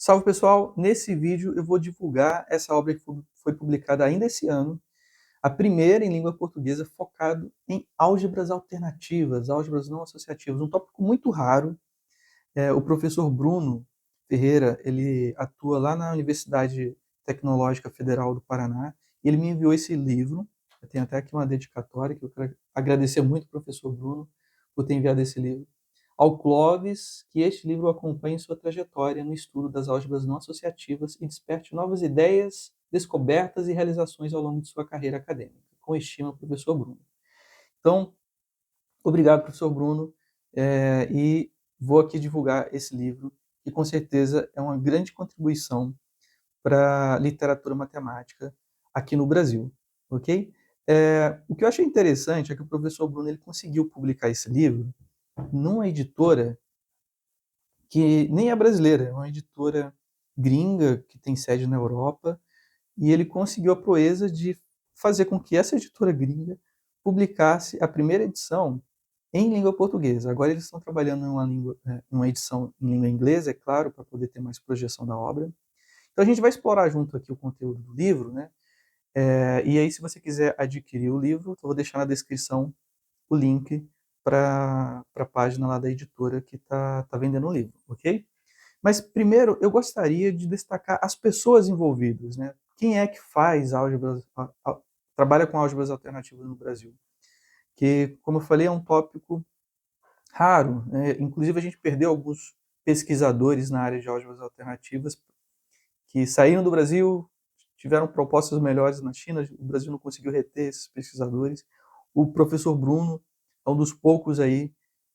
Salve pessoal, nesse vídeo eu vou divulgar essa obra que foi publicada ainda esse ano, a primeira em língua portuguesa focado em álgebras alternativas, álgebras não associativas, um tópico muito raro. O professor Bruno Ferreira, ele atua lá na Universidade Tecnológica Federal do Paraná, e ele me enviou esse livro. Eu tenho até aqui uma dedicatória, que eu quero agradecer muito ao professor Bruno por ter enviado esse livro. Ao Clóvis, que este livro acompanhe sua trajetória no estudo das álgebras não associativas e desperte novas ideias, descobertas e realizações ao longo de sua carreira acadêmica. Com estima, professor Bruno. Então, obrigado, professor Bruno, e vou aqui divulgar esse livro, que com certeza é uma grande contribuição para a literatura matemática aqui no Brasil, ok? O que eu achei interessante é que o professor Bruno ele conseguiu publicar esse livro numa editora que nem é brasileira, é uma editora gringa que tem sede na Europa, e ele conseguiu a proeza de fazer com que essa editora gringa publicasse a primeira edição em língua portuguesa. Agora eles estão trabalhando em uma edição em língua inglesa, é claro, para poder ter mais projeção da obra. Então a gente vai explorar junto aqui o conteúdo do livro, né? E aí, se você quiser adquirir o livro, eu vou deixar na descrição o link para a página lá da editora que tá vendendo o livro, ok? Mas primeiro eu gostaria de destacar as pessoas envolvidas, né? Quem é que faz álgebras, trabalha com álgebras alternativas no Brasil? Que, como eu falei, é um tópico raro, né? Inclusive a gente perdeu alguns pesquisadores na área de álgebras alternativas que saíram do Brasil, tiveram propostas melhores na China, o Brasil não conseguiu reter esses pesquisadores. O professor Bruno é um dos poucos aí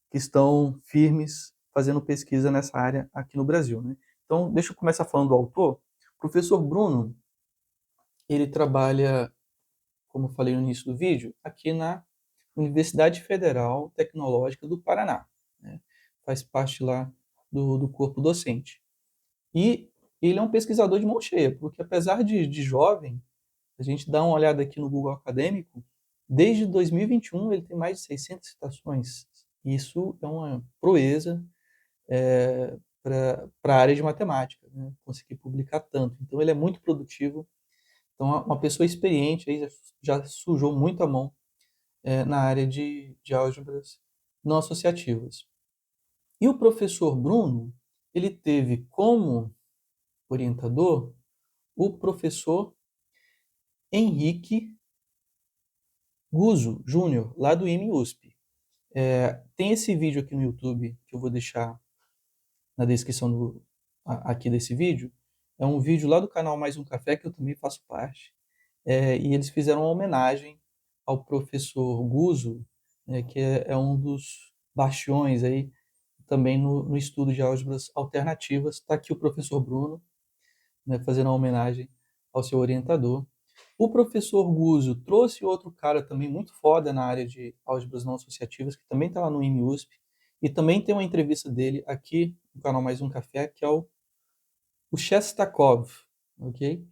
que estão firmes fazendo pesquisa nessa área aqui no Brasil, né? Então, deixa eu começar falando do autor. O professor Bruno, ele trabalha, como eu falei no início do vídeo, aqui na Universidade Federal Tecnológica do Paraná, né? Faz parte lá do corpo docente. E ele é um pesquisador de mão cheia, porque apesar de jovem, a gente dá uma olhada aqui no Google Acadêmico, desde 2021 ele tem mais de 600 citações. Isso é uma proeza para a área de matemática, né? Conseguir publicar tanto. Então ele é muito produtivo. Então uma pessoa experiente aí já sujou muito a mão na área de álgebras não associativas. E o professor Bruno, ele teve como orientador o professor Henrique Guzzo Júnior, lá do IME-USP. Tem esse vídeo aqui no YouTube, que eu vou deixar na descrição aqui desse vídeo. É um vídeo lá do canal Mais Um Café, que eu também faço parte. E eles fizeram uma homenagem ao professor Guzzo, né, que é um dos bastiões aí também no estudo de álgebras alternativas. Está aqui o professor Bruno, né, fazendo uma homenagem ao seu orientador. O professor Guzzo trouxe outro cara também muito foda na área de álgebras não associativas, que também está lá no IME-USP, e também tem uma entrevista dele aqui no canal Mais Um Café, que é o Shestakov, ok?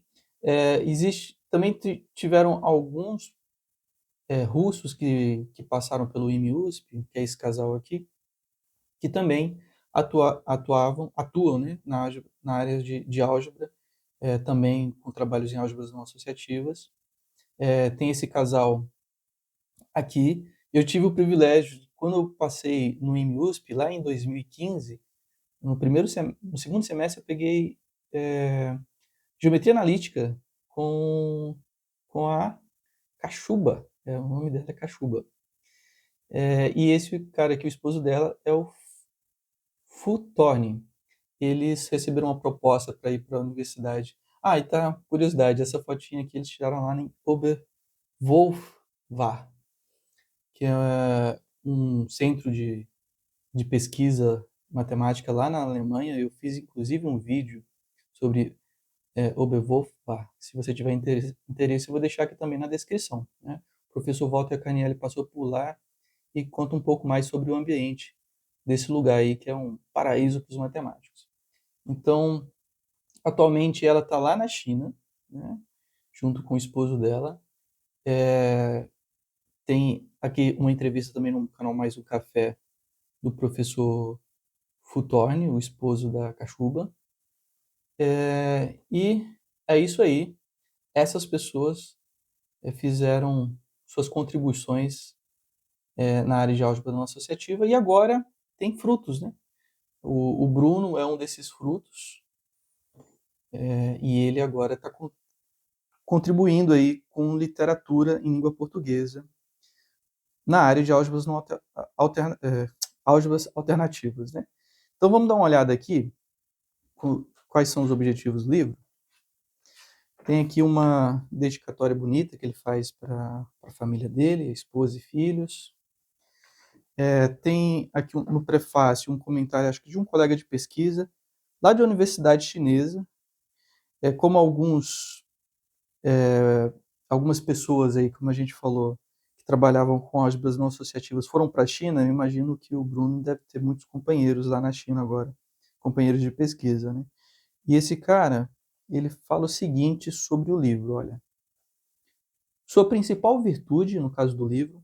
Também tiveram alguns russos que passaram pelo IME-USP, que é esse casal aqui, que também atuam, né, na área de álgebra, também com trabalhos em álgebras não associativas. Tem esse casal aqui. Eu tive o privilégio, quando eu passei no IME-USP, lá em 2015, no segundo semestre, eu peguei geometria analítica com a Cachuba. O nome dela é Cachuba. E esse cara aqui, o esposo dela, é o Futorni. Eles receberam uma proposta para ir para a universidade. E tá, curiosidade, essa fotinha aqui eles tiraram lá em Oberwolfach, que é um centro de pesquisa matemática lá na Alemanha. Eu fiz inclusive um vídeo sobre Oberwolfach. Se você tiver interesse, eu vou deixar aqui também na descrição, né? O professor Walter Canielli passou por lá e conta um pouco mais sobre o ambiente desse lugar aí, que é um paraíso para os matemáticos. Então, atualmente ela está lá na China, né, junto com o esposo dela. Tem aqui uma entrevista também no canal Mais Um Café do professor Futorni, o esposo da Cachuba. E é isso aí. Essas pessoas fizeram suas contribuições na área de álgebra não associativa e agora tem frutos, né? O Bruno é um desses frutos e ele agora está contribuindo aí com literatura em língua portuguesa na área de álgebras, não álgebras alternativas, né? Então vamos dar uma olhada aqui quais são os objetivos do livro. Tem aqui uma dedicatória bonita que ele faz para a família dele, esposa e filhos. Tem aqui no prefácio um comentário, acho que de um colega de pesquisa, lá de uma universidade chinesa. Como algumas pessoas aí, como a gente falou, que trabalhavam com álgebras não associativas foram para a China, eu imagino que o Bruno deve ter muitos companheiros lá na China agora, companheiros de pesquisa, né? E esse cara, ele fala o seguinte sobre o livro, olha. Sua principal virtude, no caso do livro,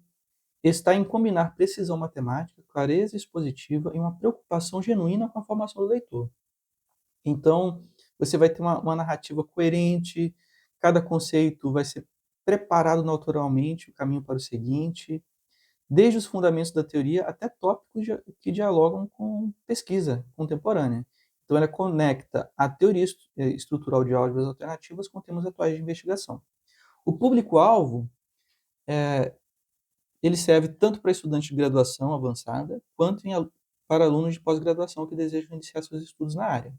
está em combinar precisão matemática, clareza expositiva e uma preocupação genuína com a formação do leitor. Então, você vai ter uma narrativa coerente, cada conceito vai ser preparado naturalmente, o caminho para o seguinte, desde os fundamentos da teoria até tópicos que dialogam com pesquisa contemporânea. Então, ela conecta a teoria estrutural de álgebras alternativas com temas atuais de investigação. O público-alvo, ele serve tanto para estudantes de graduação avançada, quanto para alunos de pós-graduação que desejam iniciar seus estudos na área.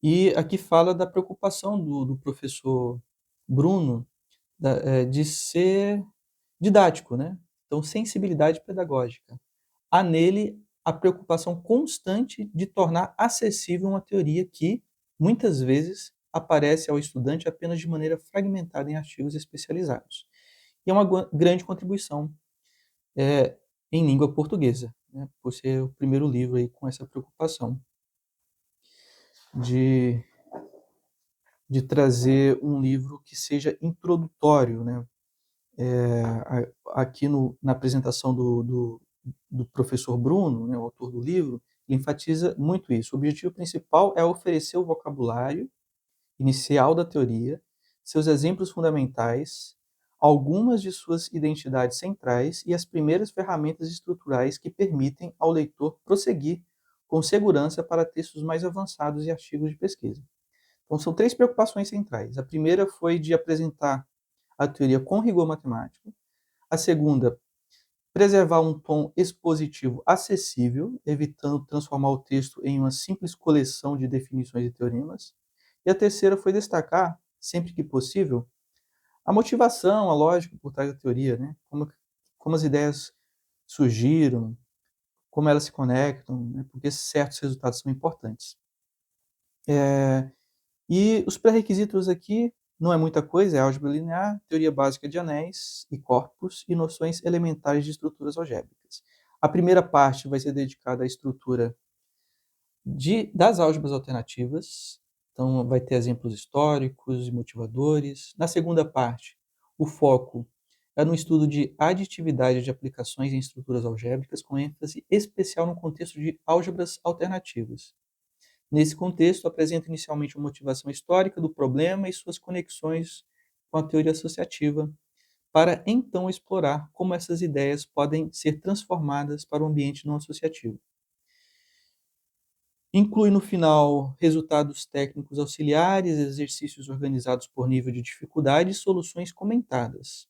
E aqui fala da preocupação do professor Bruno de ser didático, né? Então, sensibilidade pedagógica. Há nele a preocupação constante de tornar acessível uma teoria que, muitas vezes, aparece ao estudante apenas de maneira fragmentada em artigos especializados. E é uma grande contribuição em língua portuguesa, né? Por ser o primeiro livro aí com essa preocupação de trazer um livro que seja introdutório, né? Aqui na apresentação do professor Bruno, né, o autor do livro, ele enfatiza muito isso. O objetivo principal é oferecer o vocabulário inicial da teoria, seus exemplos fundamentais, algumas de suas identidades centrais e as primeiras ferramentas estruturais que permitem ao leitor prosseguir com segurança para textos mais avançados e artigos de pesquisa. Então, são três preocupações centrais. A primeira foi de apresentar a teoria com rigor matemático. A segunda, preservar um tom expositivo acessível, evitando transformar o texto em uma simples coleção de definições e teoremas. E a terceira foi destacar, sempre que possível, a motivação, a lógica por trás da teoria, né? Como as ideias surgiram, como elas se conectam, né? Porque certos resultados são importantes. E os pré-requisitos aqui não é muita coisa, é álgebra linear, teoria básica de anéis e corpos e noções elementares de estruturas algébricas. A primeira parte vai ser dedicada à estrutura das álgebras alternativas, então vai ter exemplos históricos e motivadores. Na segunda parte, o foco é no estudo de aditividade de aplicações em estruturas algébricas, com ênfase especial no contexto de álgebras alternativas. Nesse contexto, apresenta inicialmente uma motivação histórica do problema e suas conexões com a teoria associativa, para então explorar como essas ideias podem ser transformadas para o ambiente não associativo. Inclui no final resultados técnicos auxiliares, exercícios organizados por nível de dificuldade e soluções comentadas.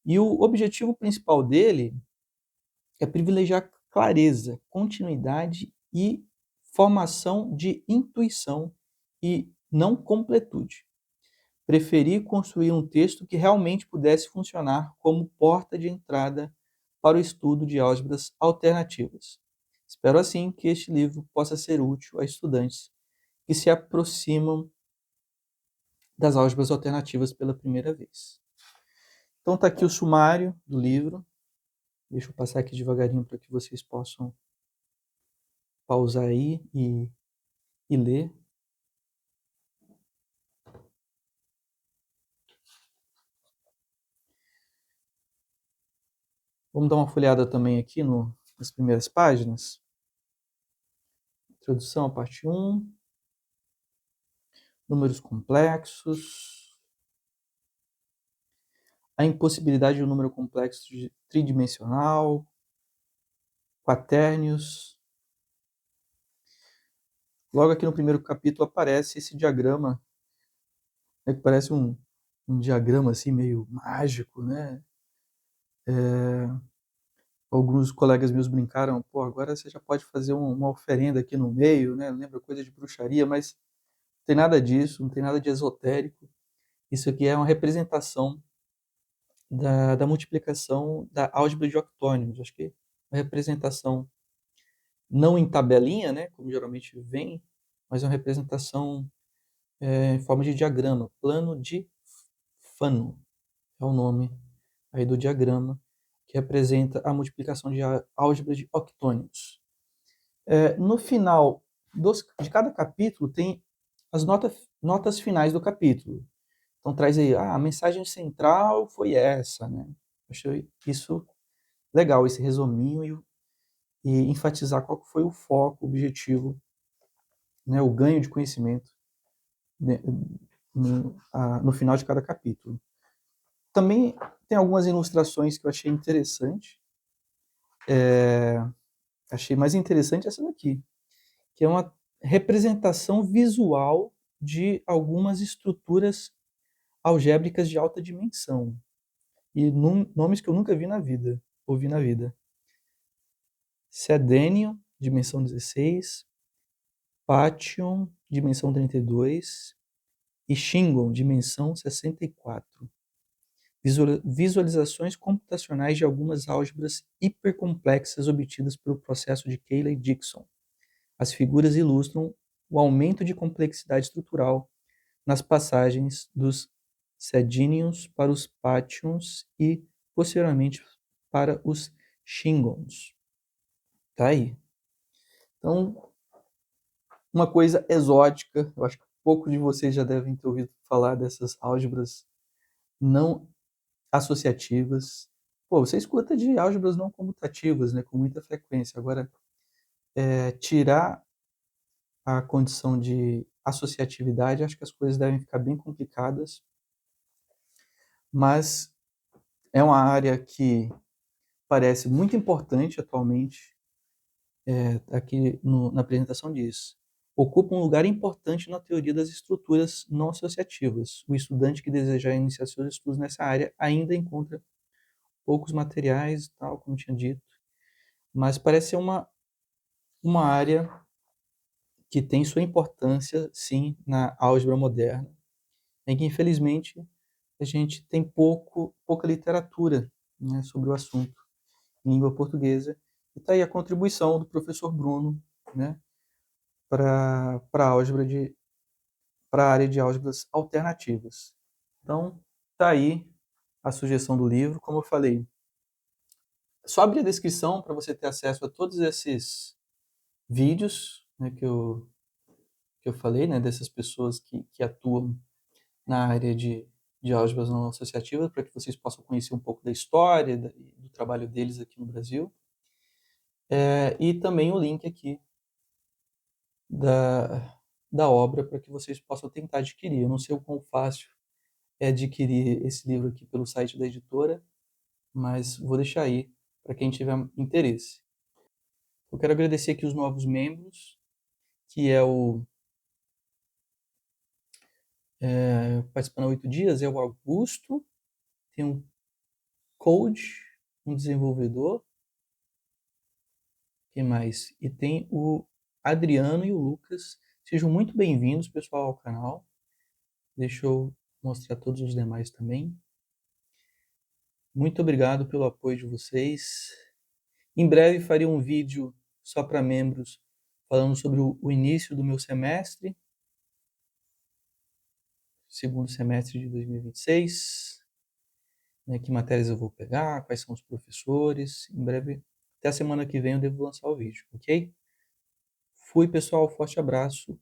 E o objetivo principal dele é privilegiar clareza, continuidade e formação de intuição e não completude. Preferi construir um texto que realmente pudesse funcionar como porta de entrada para o estudo de álgebras alternativas. Espero assim que este livro possa ser útil a estudantes que se aproximam das álgebras alternativas pela primeira vez. Então está aqui o sumário do livro. Deixa eu passar aqui devagarinho para que vocês possam pausar aí e ler. Vamos dar uma folhada também aqui nas primeiras páginas. Introdução, parte 1. números complexos, a impossibilidade de um número complexo tridimensional, quaternions. Logo aqui no primeiro capítulo aparece esse diagrama, né, que parece um diagrama assim meio mágico, né? Alguns colegas meus brincaram, pô, agora você já pode fazer uma oferenda aqui no meio, né? Lembra coisa de bruxaria, mas não tem nada disso, não tem nada de esotérico. Isso aqui é uma representação da multiplicação da álgebra de octônios. Acho que é uma representação não em tabelinha, né, como geralmente vem, mas é uma representação em forma de diagrama. Plano de Fano é o nome aí do diagrama que representa a multiplicação de álgebra de octônios. No final de cada capítulo tem as notas finais do capítulo. Então traz aí, a mensagem central foi essa, né? Achei isso legal, esse resuminho e enfatizar qual foi o foco, o objetivo, né, o ganho de conhecimento, né, no final de cada capítulo. Também tem algumas ilustrações que eu achei interessante. Achei mais interessante essa daqui, que é uma representação visual de algumas estruturas algébricas de alta dimensão. E nomes que eu nunca ouvi na vida. Sedênio, dimensão 16, Pation, dimensão 32, e Shingon, dimensão 64. Visualizações computacionais de algumas álgebras hipercomplexas obtidas pelo processo de Cayley-Dixon. As figuras ilustram o aumento de complexidade estrutural nas passagens dos sedênios para os Pations e, posteriormente, para os Shingons. Tá aí. Então, uma coisa exótica, eu acho que poucos de vocês já devem ter ouvido falar dessas álgebras não associativas. Pô, você escuta de álgebras não comutativas, né, com muita frequência. Agora, tirar a condição de associatividade, acho que as coisas devem ficar bem complicadas, mas é uma área que parece muito importante atualmente, aqui na apresentação disso. Ocupa um lugar importante na teoria das estruturas não associativas. O estudante que desejar iniciar seus estudos nessa área ainda encontra poucos materiais, tal, como tinha dito, mas parece ser uma área que tem sua importância, sim, na álgebra moderna, em que, infelizmente, a gente tem pouca literatura, né, sobre o assunto em língua portuguesa. E está aí a contribuição do professor Bruno, né, para a área de álgebras alternativas. Então, está aí a sugestão do livro. Como eu falei, só abrir a descrição para você ter acesso a todos esses vídeos, né, que eu falei, né, dessas pessoas que atuam na área de álgebras não associativas, para que vocês possam conhecer um pouco da história do trabalho deles aqui no Brasil. E também o link aqui da obra para que vocês possam tentar adquirir. Eu não sei o quão fácil é adquirir esse livro aqui pelo site da editora, mas vou deixar aí para quem tiver interesse. Eu quero agradecer aqui os novos membros, que é o participando há 8 dias, é o Augusto, tem um coach, um desenvolvedor, quem mais? E tem o Adriano e o Lucas. Sejam muito bem-vindos, pessoal, ao canal. Deixa eu mostrar todos os demais também. Muito obrigado pelo apoio de vocês. Em breve farei um vídeo só para membros falando sobre o início do meu semestre, segundo semestre de 2026, né, que matérias eu vou pegar, quais são os professores. Em breve, até a semana que vem eu devo lançar o vídeo, ok? Fui, pessoal, forte abraço